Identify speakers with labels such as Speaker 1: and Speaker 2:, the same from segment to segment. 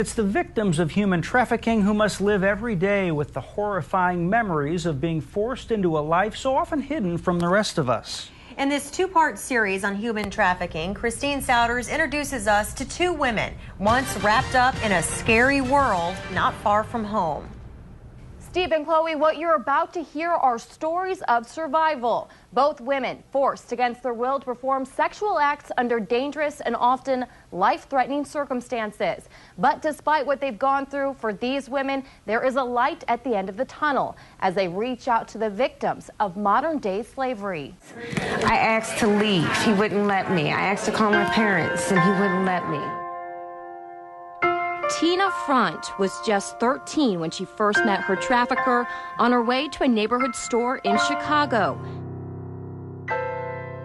Speaker 1: It's the victims of human trafficking who must live every day with the horrifying memories of being forced into a life so often hidden from the rest of us.
Speaker 2: In this two-part series on human trafficking, Christine Souders introduces us to two women, once wrapped up in a scary world not far from home.
Speaker 3: Steve and Chloe, what you're about to hear are stories of survival. Both women forced against their will to perform sexual acts under dangerous and often life-threatening circumstances. But despite what they've gone through, for these women, there is a light at the end of the tunnel as they reach out to the victims of modern-day slavery.
Speaker 4: I asked to leave. He wouldn't let me. I asked to call my parents, and he wouldn't let me.
Speaker 3: Tina Front was just 13 when she first met her trafficker on her way to a neighborhood store in Chicago.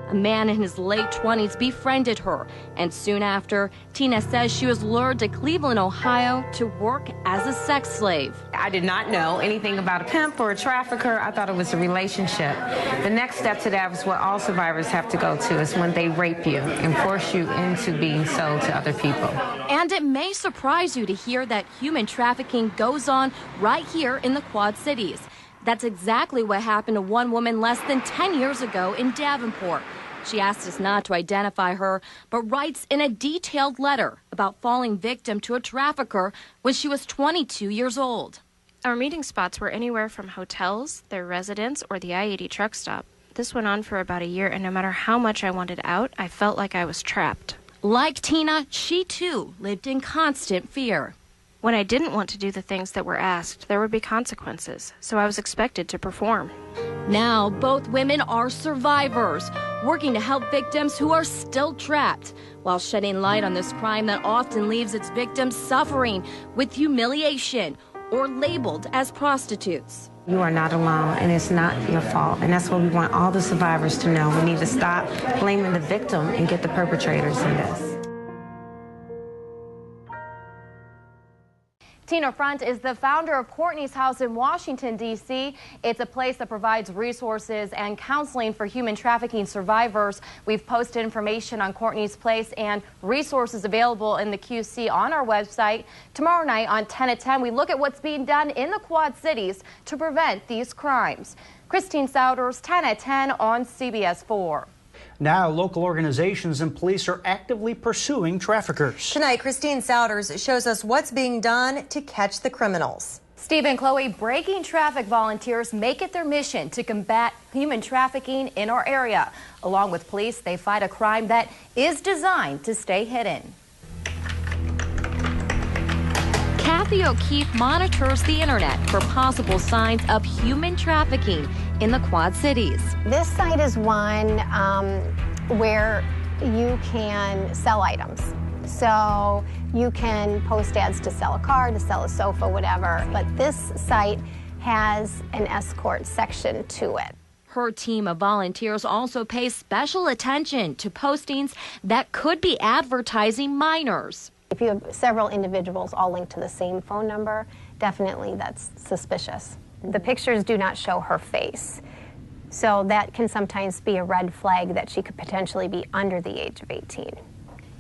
Speaker 3: A man in his late 20s befriended her, and soon after, Tina says she was lured to Cleveland, Ohio to work as a sex slave.
Speaker 4: I did not know anything about a pimp or a trafficker. I thought it was a relationship. The next step to that is what all survivors have to go to, is when they rape you and force you into being sold to other people.
Speaker 3: And it may surprise you to hear that human trafficking goes on right here in the Quad Cities. That's exactly what happened to one woman less than 10 years ago in Davenport. She asked us not to identify her, but writes in a detailed letter about falling victim to a trafficker when she was 22 years old.
Speaker 5: Our meeting spots were anywhere from hotels, their residence, or the I-80 truck stop. This went on for about a year, and no matter how much I wanted out, I felt like I was trapped.
Speaker 3: Like Tina, she too lived in constant fear.
Speaker 5: When I didn't want to do the things that were asked, there would be consequences, so I was expected to perform.
Speaker 3: Now, both women are survivors, working to help victims who are still trapped, while shedding light on this crime that often leaves its victims suffering with humiliation or labeled as prostitutes.
Speaker 4: You are not alone, and it's not your fault, and that's what we want all the survivors to know. We need to stop blaming the victim and get the perpetrators in this.
Speaker 3: Tina Front is the founder of Courtney's House in Washington, D.C. It's a place that provides resources and counseling for human trafficking survivors. We've posted information on Courtney's place and resources available in the QC on our website. Tomorrow night on 10 at 10, we look at what's being done in the Quad Cities to prevent these crimes. Christine Souders, 10 at 10 on CBS 4.
Speaker 1: Now, local organizations and police are actively pursuing traffickers.
Speaker 2: Tonight, Christine Souders shows us what's being done to catch the criminals.
Speaker 3: Steve and Chloe, breaking traffic volunteers make it their mission to combat human trafficking in our area. Along with police, they fight a crime that is designed to stay hidden. Kathy O'Keefe monitors the internet for possible signs of human trafficking in the Quad Cities.
Speaker 6: This site is one where you can sell items. So you can post ads to sell a car, to sell a sofa, whatever. But this site has an escort section to it.
Speaker 3: Her team of volunteers also pays special attention to postings that could be advertising minors.
Speaker 6: If you have several individuals all linked to the same phone number, definitely that's suspicious. The pictures do not show her face, so that can sometimes be a red flag that she could potentially be under the age of 18.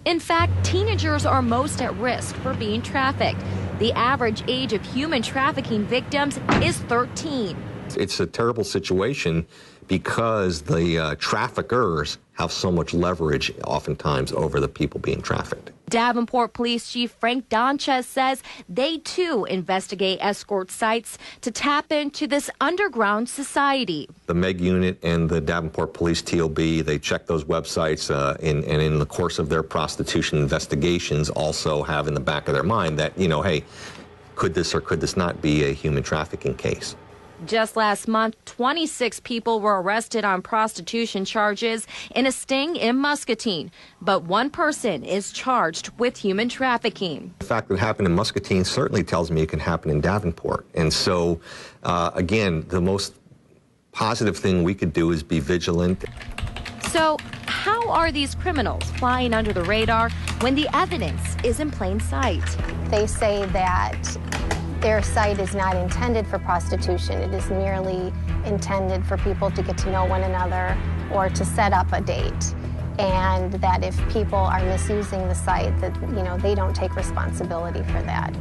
Speaker 3: In fact, teenagers are most at risk for being trafficked. The average age of human trafficking victims is 13.
Speaker 7: It's a terrible situation because the traffickers have so much leverage oftentimes over the people being trafficked.
Speaker 3: Davenport Police Chief Frank Donchez says they too investigate escort sites to tap into this underground society.
Speaker 7: The MEG unit and the Davenport Police TOB, they check those websites and in the course of their prostitution investigations also have in the back of their mind that, you know, hey, could this or could this not be a human trafficking case?
Speaker 3: Just last month, 26 people were arrested on prostitution charges in a sting in Muscatine, but one person is charged with human trafficking.
Speaker 7: The fact that it happened in Muscatine certainly tells me it can happen in Davenport. And so, again, the most positive thing we could do is be vigilant.
Speaker 3: So how are these criminals flying under the radar when the evidence is in plain sight?
Speaker 6: They say that their site is not intended for prostitution. It is merely intended for people to get to know one another or to set up a date. and that if people are misusing the site, that they don't take responsibility for that.